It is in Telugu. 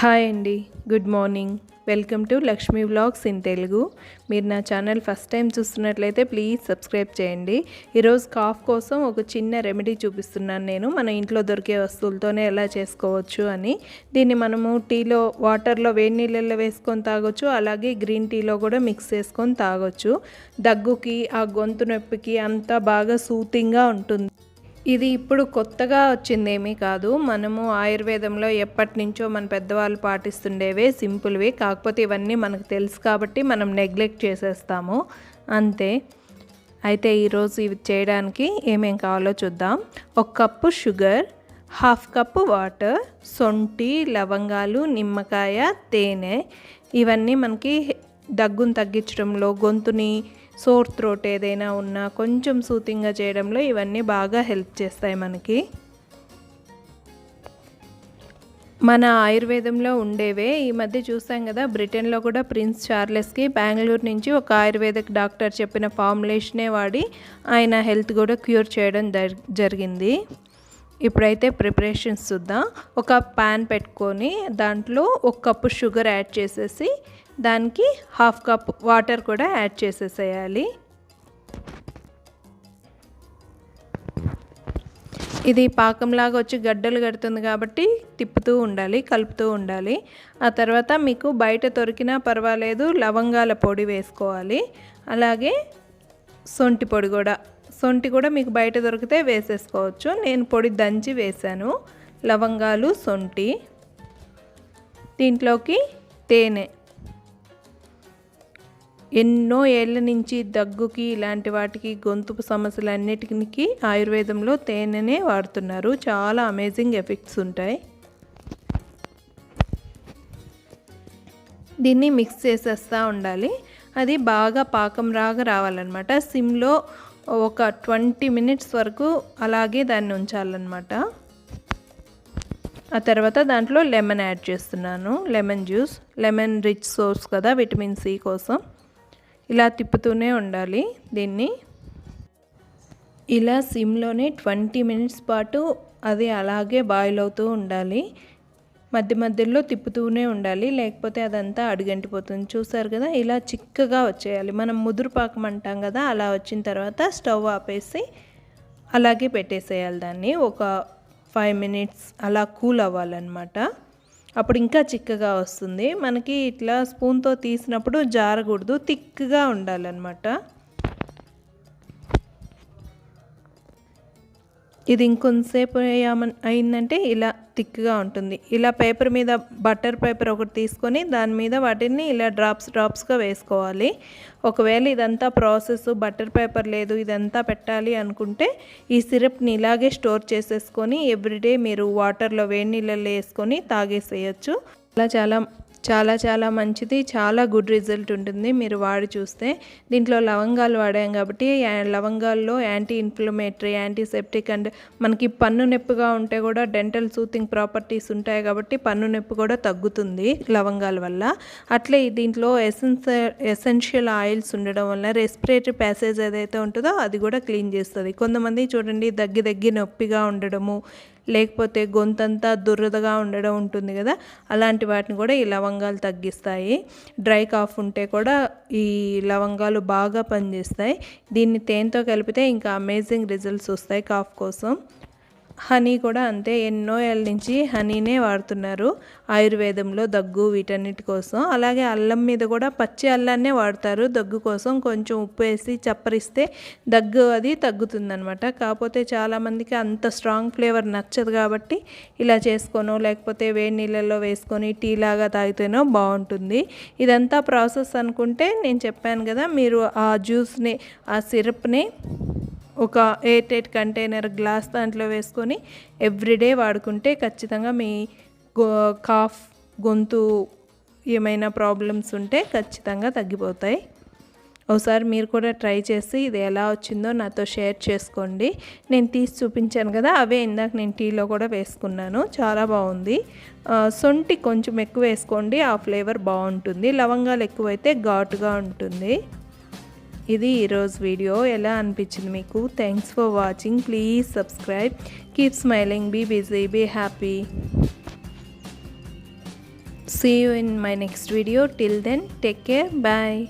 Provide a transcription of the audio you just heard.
హాయ్ అండి, good morning. Welcome to Lakshmi vlogs in Telugu. మీరు నా ఛానల్ ఫస్ట్ టైం చూస్తున్నట్లయితే ప్లీజ్ సబ్స్క్రైబ్ చేయండి. ఈరోజు కాఫ్ కోసం ఒక చిన్న రెమెడీ చూపిస్తున్నాను నేను. మన ఇంట్లో దొరికే వస్తువులతోనే ఎలా చేసుకోవచ్చు అని. దీన్ని మనము టీలో వాటర్లో వేడి నీళ్ళల్లో వేసుకొని తాగొచ్చు, అలాగే గ్రీన్ టీలో కూడా మిక్స్ చేసుకొని తాగొచ్చు. దగ్గుకి ఆ గొంతు నొప్పికి అంతా బాగా సూతింగ్గా ఉంటుంది. ఇది ఇప్పుడు కొత్తగా వచ్చిందేమీ కాదు. మనము ఆయుర్వేదంలో ఎప్పటి నుంచో మన పెద్దవాళ్ళు పాటిస్తుండేవే, సింపుల్వి. కాకపోతే ఇవన్నీ మనకు తెలుసు కాబట్టి మనం నెగ్లెక్ట్ చేసేస్తాము అంతే. అయితే ఈరోజు ఇవి చేయడానికి ఏమేం కావాలో చూద్దాం. 1 కప్పు షుగర్, 1/2 కప్పు వాటర్, సొంటి, లవంగాలు, నిమ్మకాయ, తేనె. ఇవన్నీ మనకి దగ్గును తగ్గించడంలో, గొంతుని సోర్ థ్రోట్ ఏదైనా ఉన్నా కొంచెం సూతింగ్గా చేయడంలో ఇవన్నీ బాగా హెల్ప్ చేస్తాయి మనకి. మన ఆయుర్వేదంలో ఉండేవే. ఈ మధ్య చూసాం కదా, బ్రిటన్లో కూడా ప్రిన్స్ చార్లెస్కి బెంగళూరు నుంచి ఒక ఆయుర్వేదిక్ డాక్టర్ చెప్పిన ఫార్ములేషనే వాడి ఆయన హెల్త్ కూడా క్యూర్ చేయడం జరిగింది. ఇప్పుడైతే ప్రిపరేషన్స్ చూద్దాం. ఒక ప్యాన్ పెట్టుకొని దాంట్లో 1 కప్పు షుగర్ యాడ్ చేసేసి దానికి 1/2 కప్ వాటర్ కూడా యాడ్ చేసేసేయాలి. ఇది పాకంలాగా వచ్చి గడ్డలు కడుతుంది కాబట్టి తిప్పుతూ ఉండాలి, కలుపుతూ ఉండాలి. ఆ తర్వాత మీకు బయట దొరికినా పర్వాలేదు, లవంగాల పొడి వేసుకోవాలి. అలాగే సొంటి కూడా మీకు బయట దొరికితే వేసేసుకోవచ్చు. నేను పొడి దంచి వేశాను. లవంగాలు, సొంటి, దీంట్లోకి తేనె. ఎన్నో ఏళ్ళ నుంచి దగ్గుకి ఇలాంటి వాటికి, గొంతు సమస్యలన్నిటికీ ఆయుర్వేదంలో తేనెనే వాడుతున్నారు. చాలా అమేజింగ్ ఎఫెక్ట్స్ ఉంటాయి. దీన్ని మిక్స్ చేసేస్తూ ఉండాలి. అది బాగా పాకం రాగా రావాలన్నమాట. సిమ్లో ఒక 20 మినిట్స్ వరకు అలాగే దాన్ని ఉంచాలన్నమాట. ఆ తర్వాత దాంట్లో లెమన్ యాడ్ చేస్తున్నాను, lemon juice. Lemon rich source కదా విటమిన్ సి కోసం. ఇలా తిప్పుతూనే ఉండాలి దీన్ని. ఇలా సిమ్లోనే 20 మినిట్స్ పాటు అది అలాగే బాయిల్ అవుతూ ఉండాలి. మధ్య మధ్యలో తిప్పుతూనే ఉండాలి, లేకపోతే అదంతా అడుగంటిపోతుంది. చూసారు కదా, ఇలా చిక్కగా వచ్చేయాలి. మనం ముదురు పాకం అంటాం కదా, అలా వచ్చిన తర్వాత స్టవ్ ఆపేసి అలాగే పెట్టేసేయాలి దాన్ని. ఒక 5 మినిట్స్ అలా కూల్ అవ్వాలన్నమాట. అప్పుడు ఇంకా చిక్కగా వస్తుంది మనకి. ఇట్లా స్పూన్తో తీసినప్పుడు జారకూడదు, థిక్గా ఉండాలన్నమాట. ఇది ఇంకొంతసేపు అయిందంటే ఇలా థిక్గా ఉంటుంది. ఇలా పేపర్ మీద బటర్ పేపర్ ఒకటి తీసుకొని దాని మీద వాటిని ఇలా డ్రాప్స్గా వేసుకోవాలి. ఒకవేళ ఇదంతా ప్రాసెస్ బటర్ పేపర్ లేదు, ఇదంతా పెట్టాలి అనుకుంటే ఈ సిరప్ని ఇలాగే స్టోర్ చేసేసుకొని ఎవ్రీడే మీరు వాటర్లో వేడి నీళ్ళల్లో వేసుకొని తాగేసేయచ్చు. చాలా మంచిది. చాలా గుడ్ రిజల్ట్ ఉంటుంది మీరు వాడి చూస్తే. దీంట్లో లవంగాలు వాడాం కాబట్టి లవంగాల్లో యాంటీ ఇన్ఫ్లమేటరీ, యాంటీసెప్టిక్ అండ్ మనకి పన్ను నొప్పిగా ఉంటే కూడా డెంటల్ సూతింగ్ ప్రాపర్టీస్ ఉంటాయి కాబట్టి పన్ను నొప్పి కూడా తగ్గుతుంది లవంగాల వల్ల. అట్లే దీంట్లో ఎసెన్షియల్ ఆయిల్స్ ఉండడం వల్ల రెస్పిరేటరీ ప్యాసేజ్ ఏదైతే ఉంటుందో అది కూడా క్లీన్ చేస్తుంది. కొంతమంది చూడండి, దగ్గి నొప్పిగా ఉండడము, లేకపోతే గొంతంతా దురదగా ఉండడం ఉంటుంది కదా, అలాంటి వాటిని కూడా ఈ లవంగాలు తగ్గిస్తాయి. డ్రై కాఫ్ ఉంటే కూడా ఈ లవంగాలు బాగా పనిచేస్తాయి. దీన్ని తేనెతో కలిపితే ఇంకా అమేజింగ్ రిజల్ట్స్ వస్తాయి కాఫ్ కోసం. హనీ కూడా అంతే. ఎన్నో ఏళ్ళ నుంచి హనీనే వాడుతున్నారు ఆయుర్వేదంలో దగ్గు వీటన్నిటి కోసం. అలాగే అల్లం మీద కూడా పచ్చి అల్లాన్నే వాడతారు దగ్గు కోసం. కొంచెం ఉప్పు వేసి చప్పరిస్తే దగ్గు అది తగ్గుతుందనమాట. కాకపోతే చాలామందికి అంత స్ట్రాంగ్ ఫ్లేవర్ నచ్చదు కాబట్టి ఇలా చేసుకోనో లేకపోతే వేడి నీళ్ళల్లో వేసుకొని టీ లాగా తాగితేనో బాగుంటుంది. ఇదంతా ప్రాసెస్ అనుకుంటే నేను చెప్పాను కదా, మీరు ఆ జ్యూస్ని, ఆ సిరప్ని ఒక ఎయిర్టైట్ కంటైనర్ గ్లాస్ దాంట్లో వేసుకొని ఎవ్రీడే వాడుకుంటే ఖచ్చితంగా మీ కాఫ్, గొంతు ఏమైనా ప్రాబ్లమ్స్ ఉంటే ఖచ్చితంగా తగ్గిపోతాయి. ఒకసారి మీరు కూడా ట్రై చేసి ఇది ఎలా వచ్చిందో నాతో షేర్ చేసుకోండి. నేను తీసి చూపించాను కదా, అవే ఇందాక నేను టీలో కూడా వేసుకున్నాను. చాలా బాగుంది. సొంటి కొంచెం ఎక్కువ వేసుకోండి, ఆ ఫ్లేవర్ బాగుంటుంది. లవంగాలు ఎక్కువైతే ఘాటుగా ఉంటుంది. ఇది ఈరోజు వీడియో. ఎలా అనిపించింది మీకు? Thanks for watching. Please subscribe. Keep smiling, be busy, be happy. See you in my next video. Till then, take care. Bye.